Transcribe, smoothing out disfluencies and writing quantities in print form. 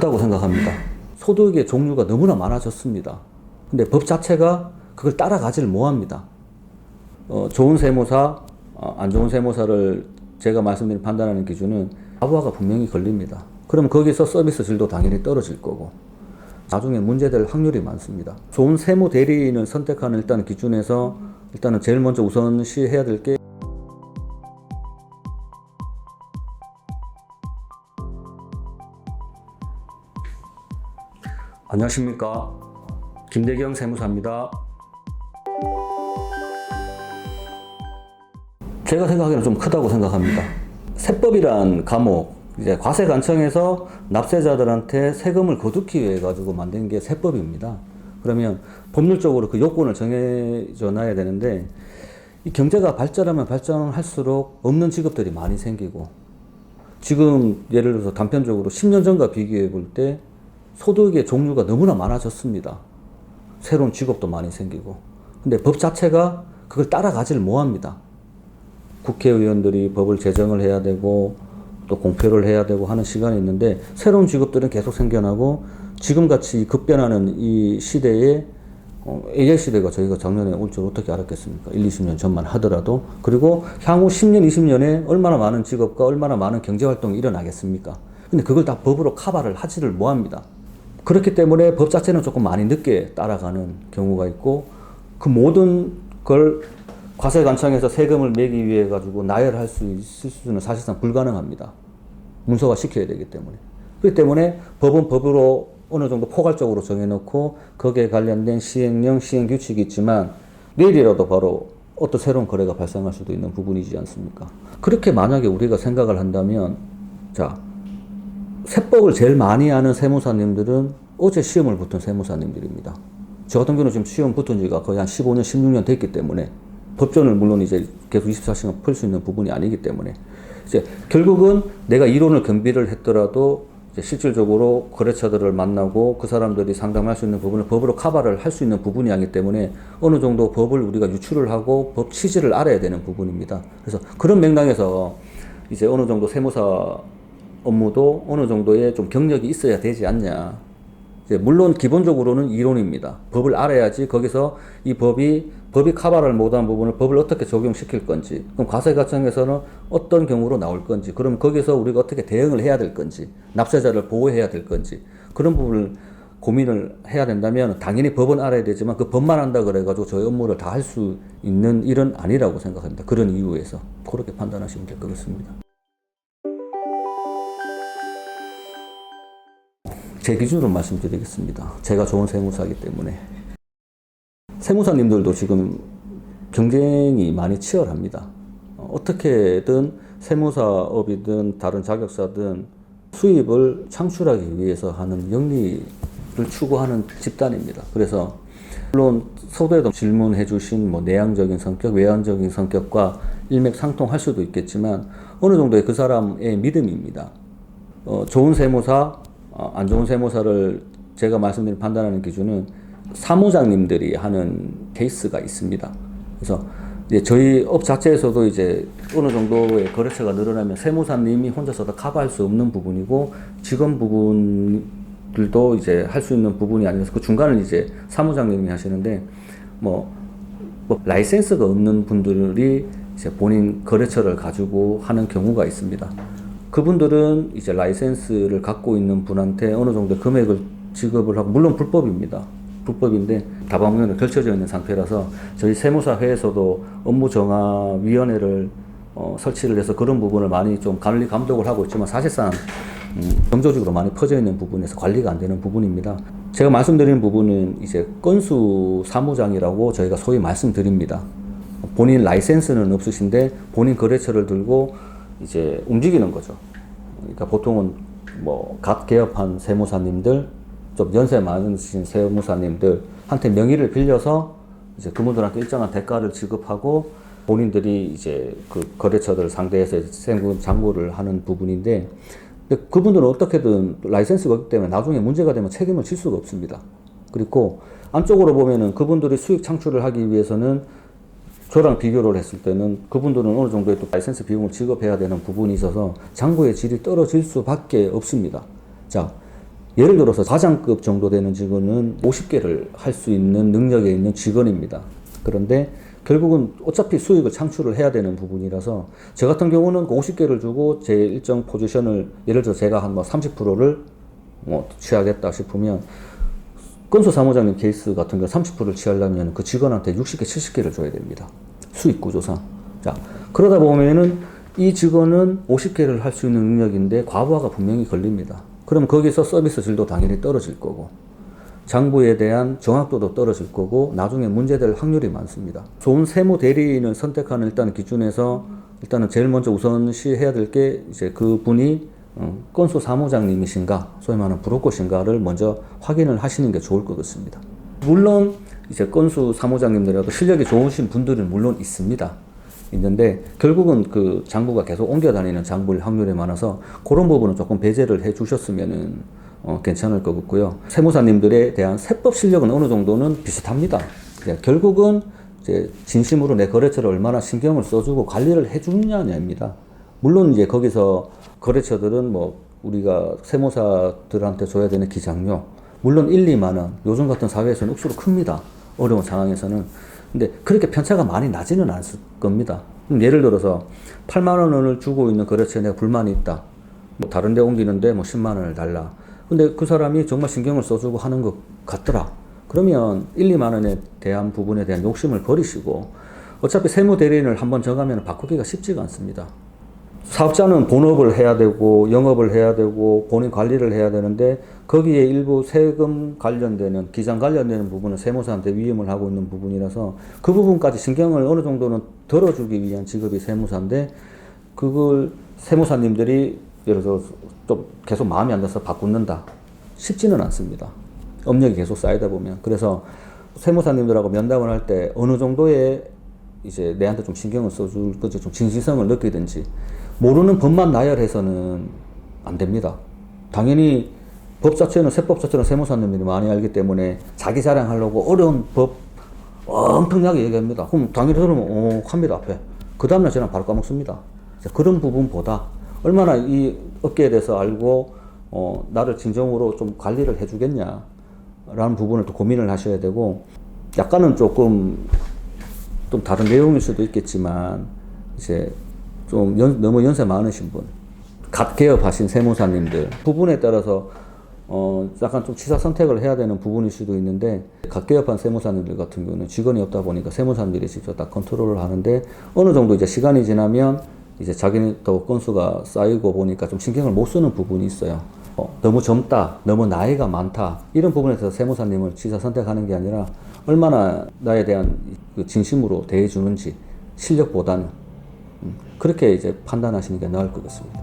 크다고 생각합니다. 소득의 종류가 너무나 많아졌습니다. 근데 법 자체가 그걸 따라가지를 못합니다. 좋은 세무사, 안 좋은 세무사를 제가 말씀드린 판단하는 기준은 가부화가 분명히 걸립니다. 그럼 거기서 서비스 질도 당연히 떨어질 거고 나중에 문제될 확률이 많습니다. 좋은 세무 대리인을 선택하는 일단 기준에서 일단은 제일 먼저 우선시해야 될 게 안녕하십니까, 김대경 세무사입니다. 제가 생각하기에는 좀 크다고 생각합니다. 세법이란 과목, 이제 과세관청에서 납세자들한테 세금을 거두기 위해 가지고 만든 게 세법입니다. 그러면 법률적으로 그 요건을 정해져 놔야 되는데, 이 경제가 발전하면 발전할수록 없는 직업들이 많이 생기고, 지금 예를 들어서 단편적으로 10년 전과 비교해 볼 때 소득의 종류가 너무나 많아졌습니다. 새로운 직업도 많이 생기고. 근데 법 자체가 그걸 따라가지를 못합니다. 국회의원들이 법을 제정을 해야 되고 또 공표를 해야 되고 하는 시간이 있는데, 새로운 직업들은 계속 생겨나고, 지금같이 급변하는 이 시대에 AI 시대가 저희가 작년에 올 줄 어떻게 알았겠습니까? 1, 20년 전만 하더라도. 그리고 향후 10년, 20년에 얼마나 많은 직업과 얼마나 많은 경제활동이 일어나겠습니까? 근데 그걸 다 법으로 커버를 하지를 못합니다. 그렇기 때문에 법 자체는 조금 많이 늦게 따라가는 경우가 있고, 그 모든 걸 과세관청에서 세금을 매기 위해 가지고 나열할 수 있을 수는 사실상 불가능합니다. 문서화 시켜야 되기 때문에. 그렇기 때문에 법은 법으로 어느 정도 포괄적으로 정해놓고 거기에 관련된 시행령, 시행규칙이 있지만 내일이라도 바로 어떤 새로운 거래가 발생할 수도 있는 부분이지 않습니까? 그렇게 만약에 우리가 생각을 한다면, 자, 세법을 제일 많이 아는 세무사님들은 어제 시험을 붙은 세무사님들입니다. 저 같은 경우는 지금 시험 붙은 지가 거의 한 15년, 16년 됐기 때문에, 법전을 물론 이제 계속 24시간 풀 수 있는 부분이 아니기 때문에, 이제 결국은 내가 이론을 겸비를 했더라도 이제 실질적으로 거래처들을 만나고 그 사람들이 상담할 수 있는 부분을 법으로 커버를 할 수 있는 부분이 아니기 때문에 어느 정도 법을 우리가 유출을 하고 법 취지를 알아야 되는 부분입니다. 그래서 그런 맥락에서 이제 어느 정도 세무사 업무도 어느 정도의 좀 경력이 있어야 되지 않냐. 이제 물론 기본적으로는 이론입니다. 법을 알아야지 거기서 이 법이 커버를 못한 부분을 법을 어떻게 적용시킬 건지, 그럼 과세과정에서는 어떤 경우로 나올 건지, 그럼 거기서 우리가 어떻게 대응을 해야 될 건지, 납세자를 보호해야 될 건지, 그런 부분을 고민을 해야 된다면 당연히 법은 알아야 되지만 그 법만 안다 그래가지고 저희 업무를 다 할 수 있는 일은 아니라고 생각합니다. 그런 이유에서 그렇게 판단하시면 될 것 같습니다. 제 기준으로 말씀드리겠습니다. 제가 좋은 세무사이기 때문에. 세무사님들도 지금 경쟁이 많이 치열합니다. 어떻게든 세무사업이든 다른 자격사든 수입을 창출하기 위해서 하는 영리를 추구하는 집단입니다. 그래서 물론 서두에도 질문해 주신 내향적인 성격, 외향적인 성격과 일맥상통할 수도 있겠지만 어느 정도의 그 사람의 믿음입니다. 좋은 세무사, 안 좋은 세무사를 제가 말씀드린 판단하는 기준은 사무장님들이 하는 케이스가 있습니다. 그래서 이제 저희 업 자체에서도 이제 어느 정도의 거래처가 늘어나면 세무사님이 혼자서 다 커버할 수 없는 부분이고, 직원 부분들도 이제 할 수 있는 부분이 아니라서 그 중간을 이제 사무장님이 하시는데, 라이센스가 없는 분들이 이제 본인 거래처를 가지고 하는 경우가 있습니다. 그분들은 이제 라이센스를 갖고 있는 분한테 어느 정도 금액을 지급을 하고, 물론 불법인데 다방면으로 걸쳐져 있는 상태라서 저희 세무사회에서도 업무정화위원회를 설치를 해서 그런 부분을 많이 좀 관리 감독을 하고 있지만, 사실상 경조직으로 많이 퍼져 있는 부분에서 관리가 안 되는 부분입니다. 제가 말씀드리는 부분은 이제 건수 사무장이라고 저희가 소위 말씀드립니다. 본인 라이센스는 없으신데 본인 거래처를 들고 이제 움직이는 거죠. 그러니까 보통은 갓 개업한 세무사님들, 좀 연세 많으신 세무사님들한테 명의를 빌려서 이제 그분들한테 일정한 대가를 지급하고 본인들이 이제 그 거래처들 상대해서 세금 장부를 하는 부분인데, 근데 그분들은 어떻게든 라이센스가 없기 때문에 나중에 문제가 되면 책임을 질 수가 없습니다. 그리고 안쪽으로 보면은 그분들이 수익 창출을 하기 위해서는 저랑 비교를 했을 때는 그분들은 어느 정도의 또 라이센스 비용을 지급해야 되는 부분이 있어서 장부의 질이 떨어질 수밖에 없습니다. 자, 예를 들어서 과장급 정도 되는 직원은 50개를 할 수 있는 능력에 있는 직원입니다. 그런데 결국은 어차피 수익을 창출을 해야 되는 부분이라서 저 같은 경우는 50개를 주고 제 일정 포지션을 예를 들어 제가 한 뭐 30%를 취하겠다 싶으면 건수 사무장님 케이스 같은 경우 30%를 취하려면 그 직원한테 60개, 70개를 줘야 됩니다. 수익 구조상. 자, 그러다 보면은 이 직원은 50개를 할 수 있는 능력인데 과부하가 분명히 걸립니다. 그럼 거기서 서비스 질도 당연히 떨어질 거고 장부에 대한 정확도도 떨어질 거고 나중에 문제될 확률이 많습니다. 좋은 세무 대리인을 선택하는 일단 기준에서 일단은 제일 먼저 우선시 해야 될 게 이제 그 분이 건수 사무장님이신가 소위 말하는 브로커신가를 먼저 확인을 하시는 게 좋을 것 같습니다. 물론 이제 건수 사무장님들이라도 실력이 좋으신 분들은 물론 있는데 결국은 그 장부가 계속 옮겨 다니는 장부일 확률이 많아서 그런 부분은 조금 배제를 해 주셨으면은 괜찮을 것 같고요. 세무사님들에 대한 세법 실력은 어느 정도는 비슷합니다. 결국은 이제 진심으로 내 거래처를 얼마나 신경을 써주고 관리를 해주느냐입니다. 물론 이제 거기서 거래처들은 뭐 우리가 세무사들한테 줘야 되는 기장료 물론 1, 2만 원 요즘 같은 사회에서는 억수로 큽니다. 어려운 상황에서는. 근데 그렇게 편차가 많이 나지는 않을 겁니다. 예를 들어서 8만 원을 주고 있는 거래처에 내가 불만이 있다. 뭐 다른 데 옮기는데 뭐 10만 원을 달라. 근데 그 사람이 정말 신경을 써주고 하는 것 같더라. 그러면 1, 2만 원에 대한 부분에 대한 욕심을 버리시고 어차피 세무대리인을 한번 정하면 바꾸기가 쉽지가 않습니다. 사업자는 본업을 해야 되고 영업을 해야 되고 본인 관리를 해야 되는데 거기에 일부 세금 관련되는 기장 관련되는 부분은 세무사한테 위임을 하고 있는 부분이라서 그 부분까지 신경을 어느 정도는 덜어주기 위한 직업이 세무사인데 그걸 세무사님들이 예를 들어서 좀 계속 마음이 안 들어서 바꾼다 쉽지는 않습니다. 업력이 계속 쌓이다 보면. 그래서 세무사님들하고 면담을 할 때 어느 정도의 이제 내한테 좀 신경을 써줄 건지 좀 진실성을 느끼든지 모르는 법만 나열해서는 안 됩니다. 당연히 법 자체는 세법 자체는 세무사님들이 많이 알기 때문에 자기 자랑하려고 어려운 법 엄청나게 얘기합니다. 그럼 당연히 저는 합니다 앞에. 그 다음날 저는 바로 까먹습니다. 그런 부분보다 얼마나 이 업계에 대해서 알고 나를 진정으로 좀 관리를 해주겠냐라는 부분을 또 고민을 하셔야 되고 약간은 조금 좀 다른 내용일 수도 있겠지만 이제 좀 너무 연세 많으신 분, 갓 개업하신 세무사님들 부분에 따라서 약간 좀 취사 선택을 해야 되는 부분일 수도 있는데 갓 개업한 세무사님들 같은 경우는 직원이 없다 보니까 세무사님들이 직접 다 컨트롤을 하는데 어느 정도 이제 시간이 지나면 이제 자기는 또 건수가 쌓이고 보니까 좀 신경을 못 쓰는 부분이 있어요. 너무 젊다, 너무 나이가 많다 이런 부분에서 세무사님을 취사 선택하는 게 아니라 얼마나 나에 대한 그 진심으로 대해주는지 실력보다는 그렇게 이제 판단하시는 게 나을 것 같습니다.